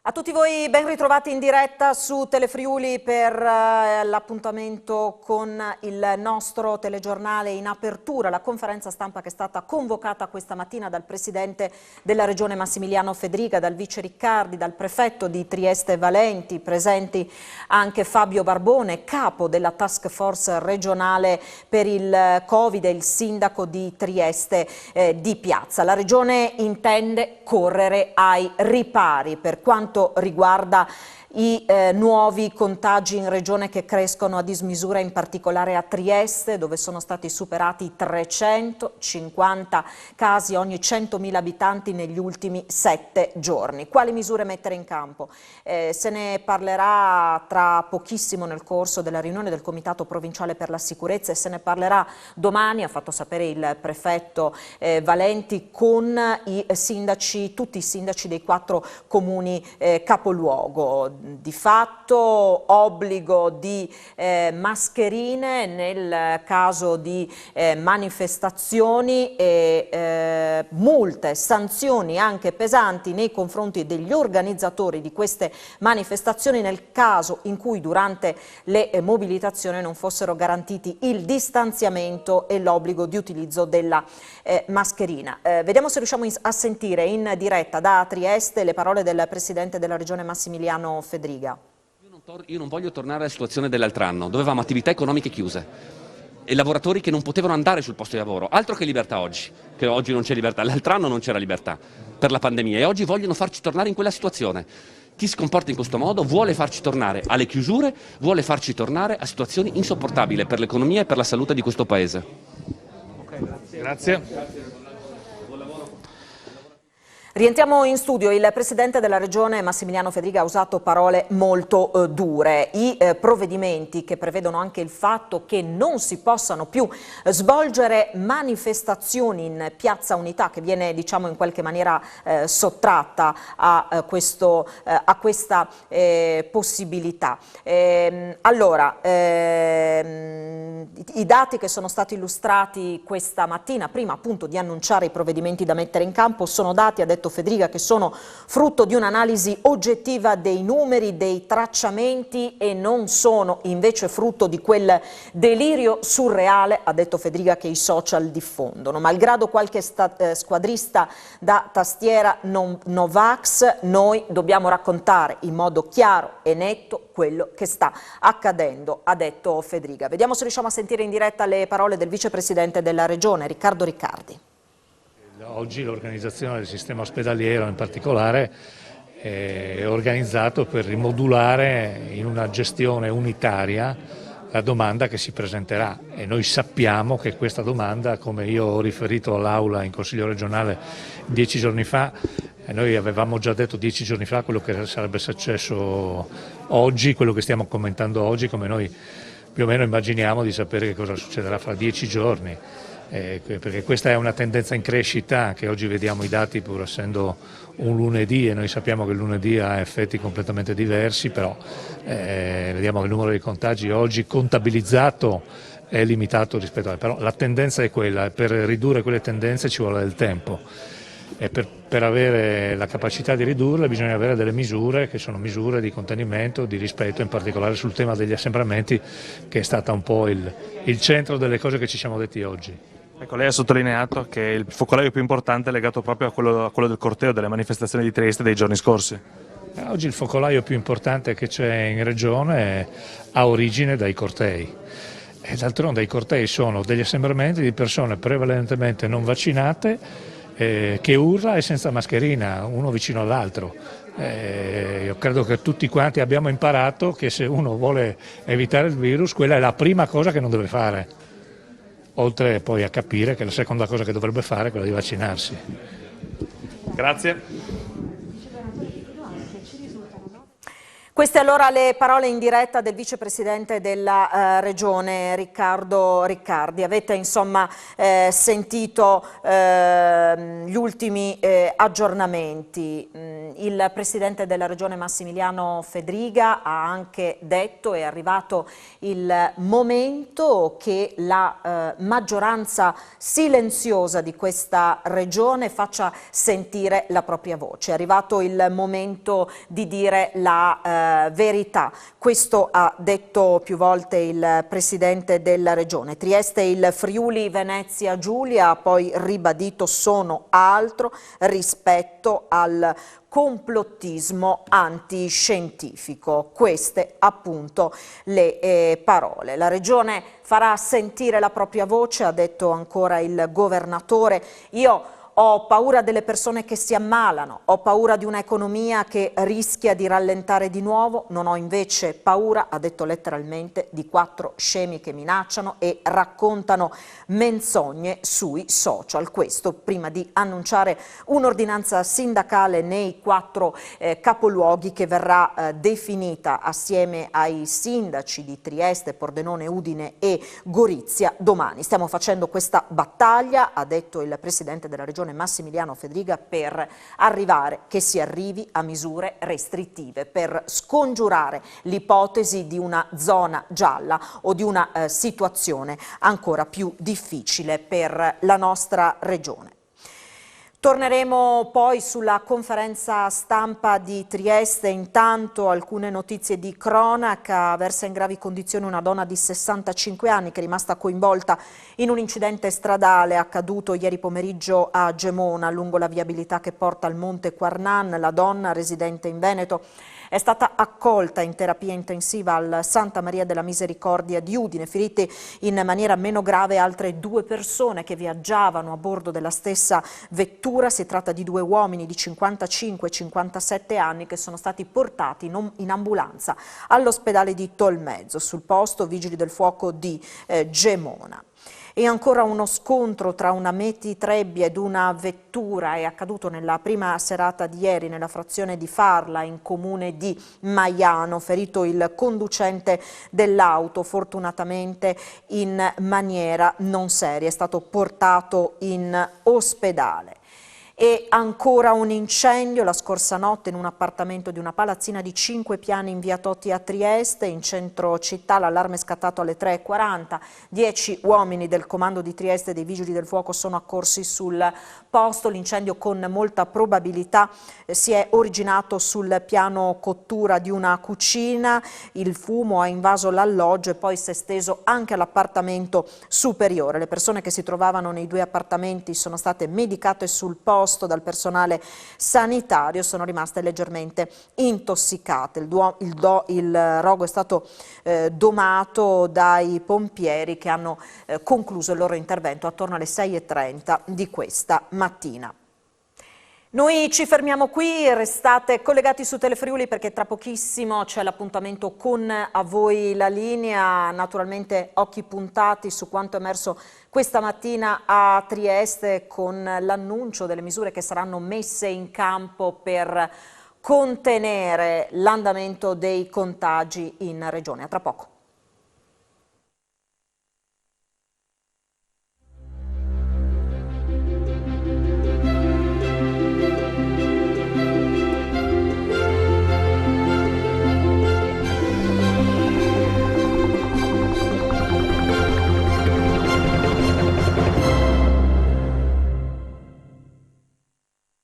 A tutti voi ben ritrovati in diretta su Telefriuli per l'appuntamento con il nostro telegiornale in apertura, la conferenza stampa che è stata convocata questa mattina dal Presidente della Regione Massimiliano Fedriga, dal Vice Riccardi, dal Prefetto di Trieste Valenti, presenti anche Fabio Barbone, capo della Task Force regionale per il Covid e il Sindaco di Trieste di Piazza. La Regione intende correre ai ripari per quanto riguarda i nuovi contagi in regione che crescono a dismisura, in particolare a Trieste, dove sono stati superati 350 casi ogni 100.000 abitanti negli ultimi 7 giorni. Quali misure mettere in campo? Se ne parlerà tra pochissimo nel corso della riunione del Comitato Provinciale per la Sicurezza e se ne parlerà domani, ha fatto sapere il prefetto Valenti, con i sindaci, tutti i sindaci dei 4 comuni capoluogo. Di fatto obbligo di mascherine nel caso di manifestazioni e multe, sanzioni anche pesanti nei confronti degli organizzatori di queste manifestazioni nel caso in cui durante le mobilitazioni non fossero garantiti il distanziamento e l'obbligo di utilizzo della mascherina. Vediamo se riusciamo a sentire in diretta da Trieste le parole del Presidente della Regione Massimiliano Fedriga. Io non voglio tornare alla situazione dell'altro anno, dove avevamo attività economiche chiuse e lavoratori che non potevano andare sul posto di lavoro. Altro che libertà oggi, che oggi non c'è libertà, l'altro anno non c'era libertà per la pandemia e oggi vogliono farci tornare in quella situazione. Chi si comporta in questo modo vuole farci tornare alle chiusure, vuole farci tornare a situazioni insopportabili per l'economia e per la salute di questo Paese. Grazie. Rientriamo in studio. Il Presidente della Regione Massimiliano Fedriga ha usato parole molto dure. I provvedimenti che prevedono anche il fatto che non si possano più svolgere manifestazioni in Piazza Unità, che viene in qualche maniera sottratta a questa possibilità. I dati che sono stati illustrati questa mattina, prima appunto di annunciare i provvedimenti da mettere in campo, sono dati, ha detto Fedriga, che sono frutto di un'analisi oggettiva dei numeri, dei tracciamenti e non sono invece frutto di quel delirio surreale, ha detto Fedriga, che i social diffondono. Malgrado qualche squadrista da tastiera Novax, noi dobbiamo raccontare in modo chiaro e netto quello che sta accadendo, ha detto Fedriga. Vediamo se riusciamo a sentire in diretta le parole del vicepresidente della Regione, Riccardo Riccardi. Oggi l'organizzazione del sistema ospedaliero in particolare è organizzato per rimodulare in una gestione unitaria la domanda che si presenterà e noi sappiamo che questa domanda, come io ho riferito all'Aula in Consiglio regionale 10 giorni fa, noi avevamo già detto 10 giorni fa quello che sarebbe successo oggi, quello che stiamo commentando oggi, come noi più o meno immaginiamo di sapere che cosa succederà fra 10 giorni. Perché questa è una tendenza in crescita che oggi vediamo i dati pur essendo un lunedì e noi sappiamo che il lunedì ha effetti completamente diversi, però vediamo che il numero dei contagi oggi contabilizzato è limitato rispetto a... però la tendenza è quella e per ridurre quelle tendenze ci vuole del tempo e per avere la capacità di ridurle bisogna avere delle misure che sono misure di contenimento, di rispetto, in particolare sul tema degli assembramenti che è stata un po' il centro delle cose che ci siamo detti oggi. Ecco, lei ha sottolineato che il focolaio più importante è legato proprio a quello del corteo, delle manifestazioni di Trieste dei giorni scorsi. Oggi il focolaio più importante che c'è in regione ha origine dai cortei. E d'altronde i cortei sono degli assembramenti di persone prevalentemente non vaccinate che urla e senza mascherina, uno vicino all'altro. Io credo che tutti quanti abbiamo imparato che se uno vuole evitare il virus, quella è la prima cosa che non deve fare. Oltre poi a capire che la seconda cosa che dovrebbe fare è quella di vaccinarsi. Grazie. Queste allora le parole in diretta del vicepresidente della Regione, Riccardo Riccardi. Avete insomma sentito gli ultimi aggiornamenti. Il presidente della Regione Massimiliano Fedriga ha anche detto: è arrivato il momento che la maggioranza silenziosa di questa Regione faccia sentire la propria voce. È arrivato il momento di dire la verità. Questo ha detto più volte il presidente della Regione. Trieste e il Friuli Venezia Giulia ha poi ribadito sono altro rispetto al complottismo antiscientifico. Queste appunto le parole. La Regione farà sentire la propria voce, ha detto ancora il governatore. Io ho paura delle persone che si ammalano, ho paura di un'economia che rischia di rallentare di nuovo, non ho invece paura, ha detto letteralmente, di 4 scemi che minacciano e raccontano menzogne sui social. Questo prima di annunciare un'ordinanza sindacale nei 4 capoluoghi che verrà definita assieme ai sindaci di Trieste, Pordenone, Udine e Gorizia domani. Stiamo facendo questa battaglia, ha detto il presidente della Regione Massimiliano Fedriga, per arrivare che si arrivi a misure restrittive, per scongiurare l'ipotesi di una zona gialla o di una situazione ancora più difficile per la nostra Regione. Torneremo poi sulla conferenza stampa di Trieste. Intanto alcune notizie di cronaca. Versa in gravi condizioni una donna di 65 anni che è rimasta coinvolta in un incidente stradale accaduto ieri pomeriggio a Gemona, lungo la viabilità che porta al Monte Quarnan. La donna, residente in Veneto, è stata accolta in terapia intensiva al Santa Maria della Misericordia di Udine. Ferite in maniera meno grave altre 2 persone che viaggiavano a bordo della stessa vettura. Si tratta di 2 uomini di 55 e 57 anni che sono stati portati in ambulanza all'ospedale di Tolmezzo. Sul posto vigili del fuoco di Gemona. E ancora uno scontro tra una Meti Trebbia ed una vettura è accaduto nella prima serata di ieri nella frazione di Farla, in comune di Maiano. Ferito il conducente dell'auto, fortunatamente in maniera non seria, è stato portato in ospedale. E ancora un incendio la scorsa notte in un appartamento di una palazzina di 5 piani in via Totti a Trieste, in centro città. L'allarme è scattato alle 3:40. 10 uomini del comando di Trieste e dei vigili del fuoco sono accorsi sul posto. L'incendio con molta probabilità si è originato sul piano cottura di una cucina. Il fumo ha invaso l'alloggio e poi si è esteso anche all'appartamento superiore. Le persone che si trovavano nei 2 appartamenti sono state medicate sul posto dal personale sanitario, sono rimaste leggermente intossicate. Il rogo è stato domato dai pompieri che hanno concluso il loro intervento attorno alle 6:30 di questa mattina. Noi ci fermiamo qui, restate collegati su Telefriuli perché tra pochissimo c'è l'appuntamento con A Voi la Linea. Naturalmente occhi puntati su quanto emerso questa mattina a Trieste con l'annuncio delle misure che saranno messe in campo per contenere l'andamento dei contagi in regione. A tra poco.